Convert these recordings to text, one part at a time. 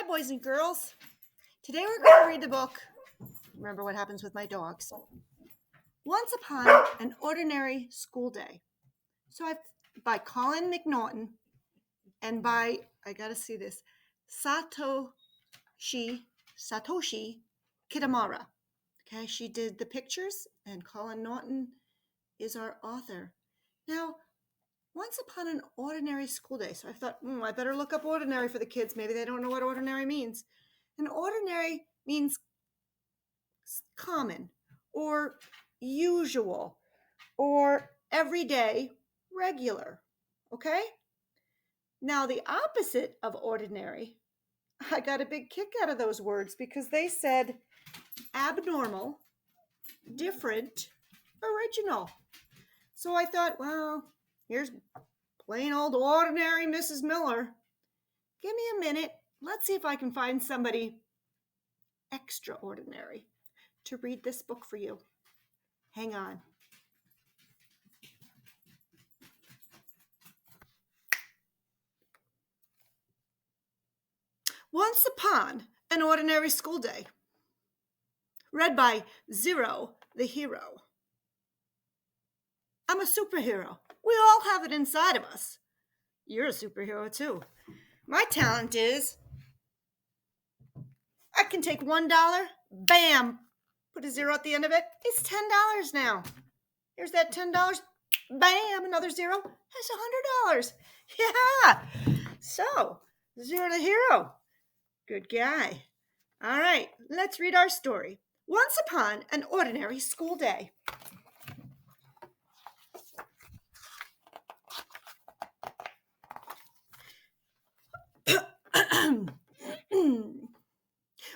Hi, boys and girls. Today we're going to read the book, Remember What Happens with My Dogs, Once Upon an Ordinary School Day. By Colin McNaughton and by, I got to see this, Satoshi Kitamura. Okay, she did the pictures and Colin Naughton is our author. Now, once upon an ordinary school day. So I thought, I better look up ordinary for the kids. Maybe they don't know what ordinary means. And ordinary means common or usual or everyday, regular. Okay? Now, the opposite of ordinary, I got a big kick out of those words because they said abnormal, different, original. So I thought, well, here's plain old ordinary Mrs. Miller. Give me a minute. Let's see if I can find somebody extraordinary to read this book for you. Hang on. Once Upon an Ordinary School Day. Read by Zero the Hero. I'm a superhero. We all have it inside of us. You're a superhero too. My talent is I can take $1, bam, put a zero at the end of it. It's $10 now. Here's that $10, bam, another zero. That's $100. Yeah. So, Zero the Hero. Good guy. All right, let's read our story. Once upon an ordinary school day.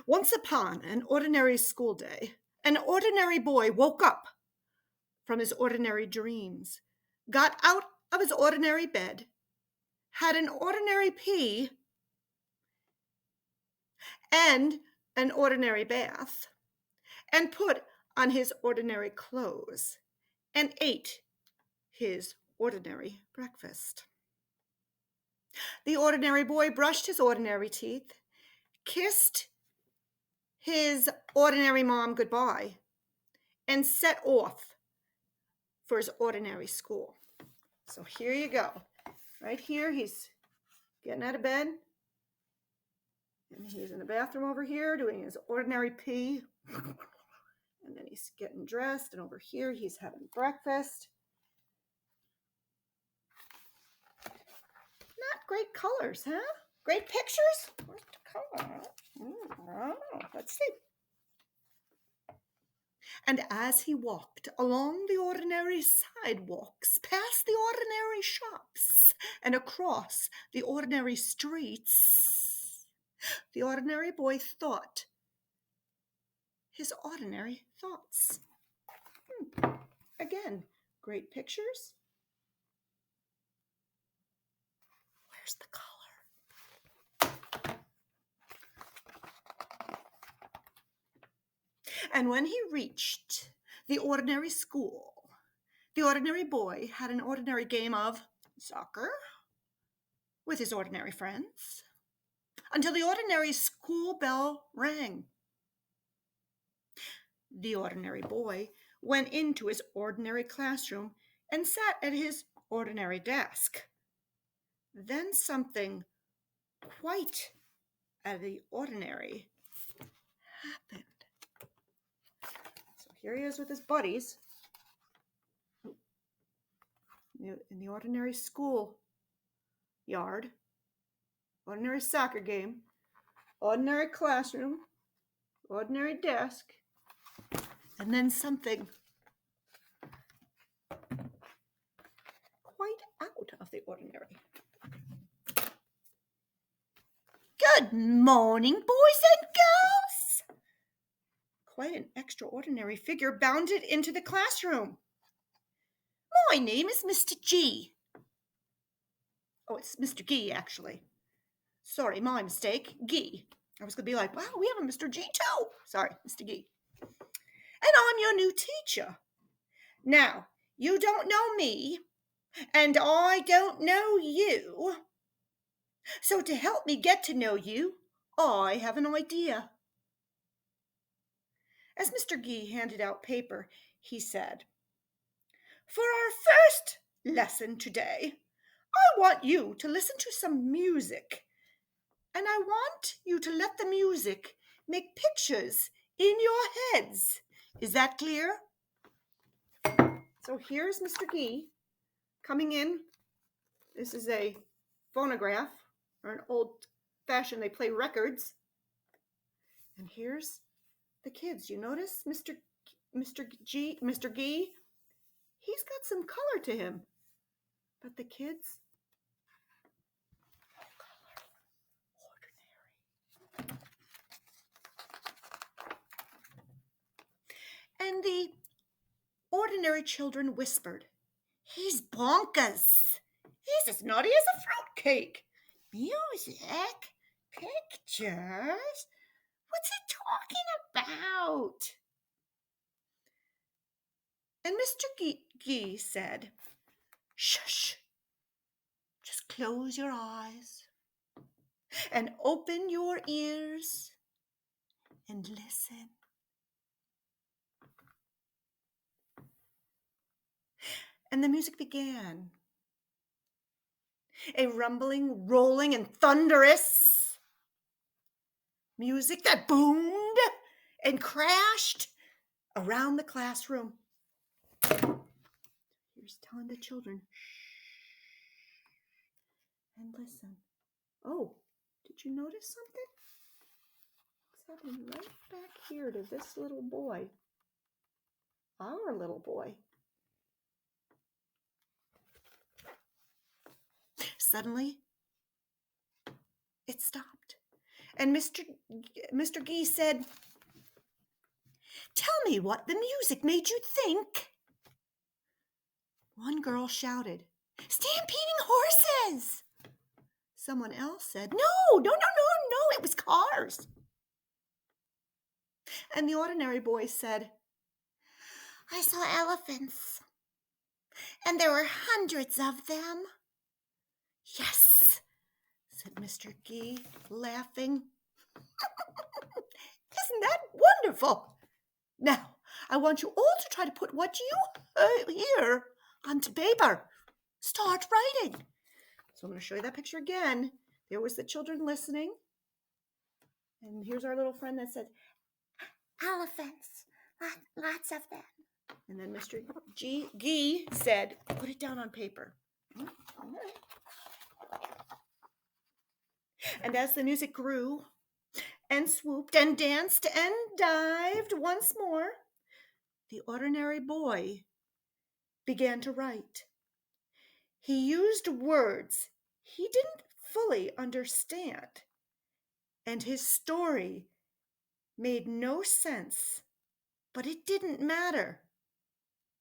Once upon an ordinary school day, an ordinary boy woke up from his ordinary dreams, got out of his ordinary bed, had an ordinary pee and an ordinary bath, and put on his ordinary clothes, and ate his ordinary breakfast. The ordinary boy brushed his ordinary teeth, kissed his ordinary mom goodbye, and set off for his ordinary school. So here you go. Right here, he's getting out of bed. And he's in the bathroom over here doing his ordinary pee. And then he's getting dressed. And over here, he's having breakfast. Not great colors, huh? Great pictures? Where's the color? I don't know. Let's see. And as he walked along the ordinary sidewalks, past the ordinary shops, and across the ordinary streets, the ordinary boy thought his ordinary thoughts. Again, great pictures. Where's the color? And when he reached the ordinary school, the ordinary boy had an ordinary game of soccer with his ordinary friends until the ordinary school bell rang. The ordinary boy went into his ordinary classroom and sat at his ordinary desk. Then something quite out of the ordinary happened. So here he is with his buddies in the ordinary school yard, ordinary soccer game, ordinary classroom, ordinary desk, and then something quite out of the ordinary. Good morning, boys and girls! Quite an extraordinary figure bounded into the classroom. My name is Mr. G. Oh, it's Mr. Gee, actually. Sorry, my mistake. Gee. I was going to be like, wow, we have a Mr. G too. Sorry, Mr. Gee. And I'm your new teacher. Now, you don't know me, and I don't know you. So to help me get to know you, I have an idea. As Mr. Gee handed out paper, he said, "For our first lesson today, I want you to listen to some music, and I want you to let the music make pictures in your heads. Is that clear?" So here's Mr. Gee coming in. This is a phonograph, or an old-fashioned, they play records. And here's the kids. You notice Mr. Gee, he's got some color to him. But the kids, ordinary. And the ordinary children whispered, "He's bonkers. He's as naughty as a fruitcake. Music? Pictures? What's he talking about?" And Mr. Gee said, "Shush. Just close your eyes and open your ears and listen." And the music began. A rumbling, rolling, and thunderous music that boomed and crashed around the classroom. Here's telling the children, "Shh, and listen." Oh, did you notice something? What's happening right back here to this little boy? Our little boy. Suddenly, it stopped. And Mr. Gee said, "Tell me what the music made you think." One girl shouted, "Stampeding horses." Someone else said, "No, it was cars." And the ordinary boy said, "I saw elephants, and there were hundreds of them." "Yes," said Mr. Gee, laughing. "Isn't that wonderful? Now, I want you all to try to put what you hear onto paper. Start writing." So I'm going to show you that picture again. There was the children listening. And here's our little friend that said, "Elephants, lots of them." And then Mr. Gee said, "Put it down on paper." And as the music grew and swooped and danced and dived once more, the ordinary boy began to write. He used words he didn't fully understand, and his story made no sense, but it didn't matter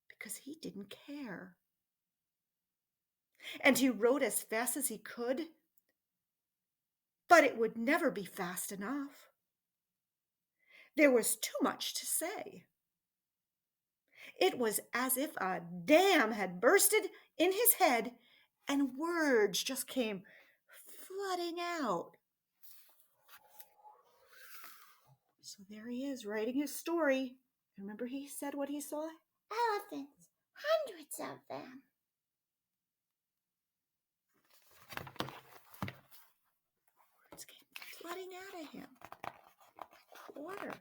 because he didn't care. And he wrote as fast as he could, but it would never be fast enough. There was too much to say. It was as if a dam had bursted in his head and words just came flooding out. So there he is writing his story. Remember he said what he saw? Elephants, hundreds of them. Words came flooding out of him. Water.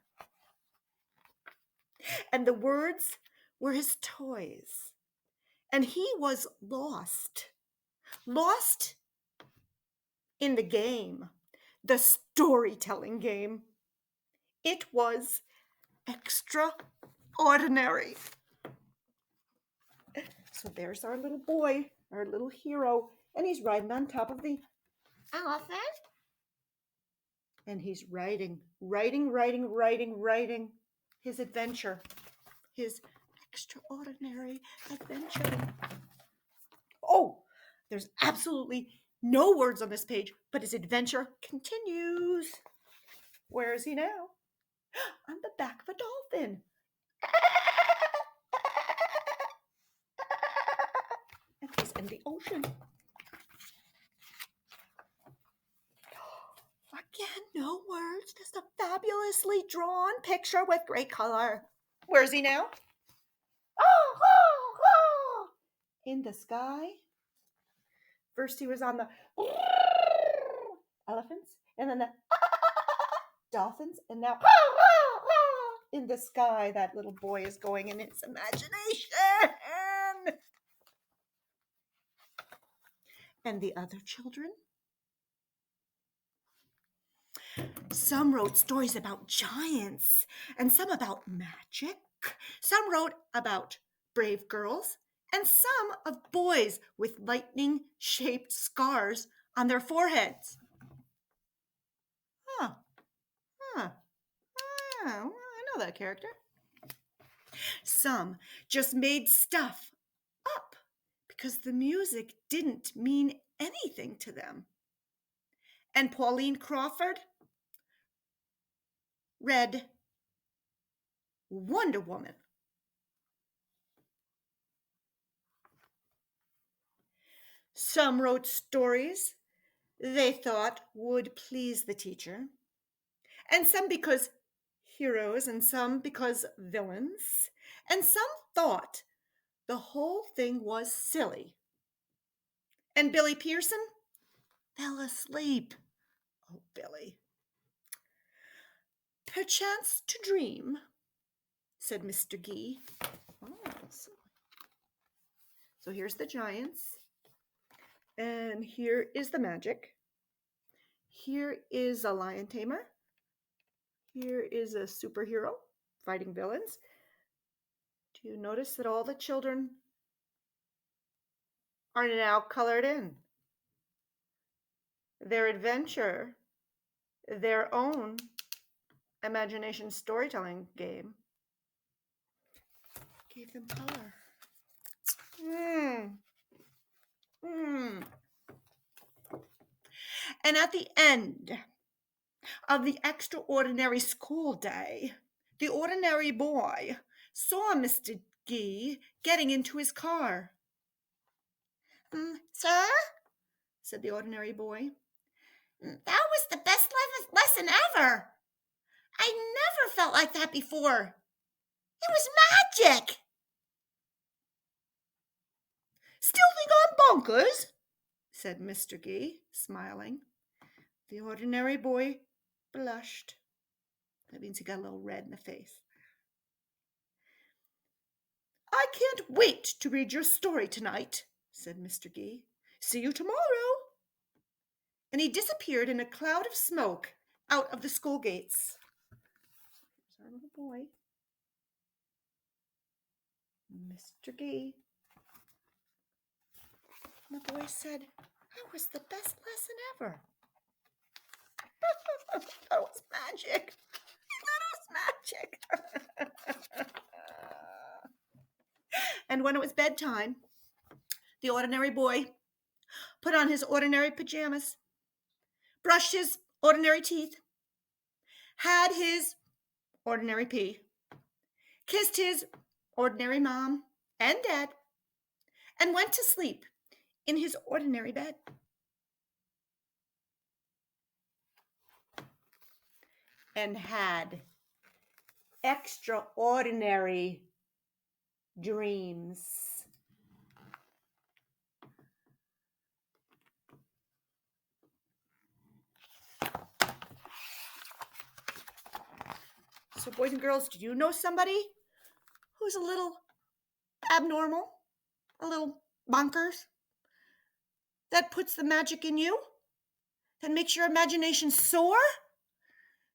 And the words were his toys. And he was lost. Lost in the game, the storytelling game. It was extraordinary. So there's our little boy, our little hero, and he's riding on top of the elephant. And he's writing his adventure, his extraordinary adventure. Oh, there's absolutely no words on this page, but his adventure continues. Where is he now? On the back of a dolphin. And he's in the ocean. Again, no it's just a fabulously drawn picture with great color. Where is he now? In the sky. First he was on the elephants, and then the dolphins, and now in the sky. That little boy is going in its imagination. And the other children? Some wrote stories about giants, and some about magic. Some wrote about brave girls, and some of boys with lightning-shaped scars on their foreheads. Huh. Oh, I know that character. Some just made stuff up because the music didn't mean anything to them. And Pauline Crawford read Wonder Woman. Some wrote stories they thought would please the teacher, and some because heroes, and some because villains, and some thought the whole thing was silly. And Billy Pearson fell asleep. Oh, Billy. Perchance to dream, said Mr. Gee. Oh, so here's the giants, and here is the magic. Here is a lion tamer. Here is a superhero fighting villains. Do you notice that all the children are now colored in? Their adventure, their own imagination storytelling game gave them color. And at the end of the extraordinary school day, the ordinary boy saw Mr. Gee getting into his car. Sir, said the ordinary boy, that was the best lesson ever. I never felt like that before. It was magic. Still think I'm bonkers? Said Mr. Gee, smiling. The ordinary boy blushed. That means he got a little red in the face. I can't wait to read your story tonight, said Mr. Gee. See you tomorrow. And he disappeared in a cloud of smoke out of the school gates. Here's our little boy, Mr. Gee. And the boy said, that was the best lesson ever. That was magic. That was magic. And when it was bedtime, the ordinary boy put on his ordinary pajamas, brushed his ordinary teeth, had his ordinary pee, kissed his ordinary mom and dad, and went to sleep in his ordinary bed. And had extraordinary dreams. So boys and girls, do you know somebody who's a little abnormal, a little bonkers, that puts the magic in you, that makes your imagination soar,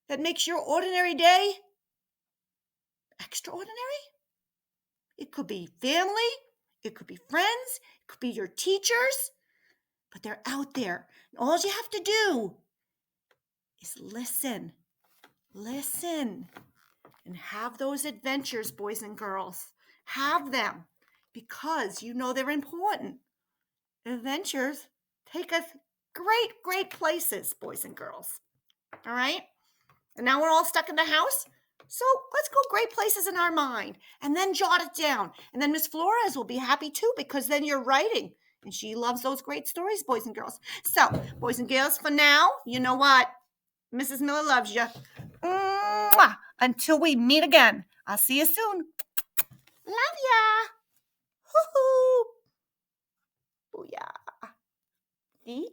that makes your ordinary day extraordinary? It could be family, it could be friends, it could be your teachers, but they're out there. And all you have to do is listen, and have those adventures, boys and girls. Have them, because you know they're important. Adventures take us great places, boys and girls. All right? And now we're all stuck in the house. So let's go great places in our mind and then jot it down. And then Miss Flores will be happy too, because then you're writing. And she loves those great stories, boys and girls. So, boys and girls, for now, you know what? Mrs. Miller loves you. Mwah! Until we meet again. I'll see you soon. Love ya. Hoo-hoo. Booyah. See?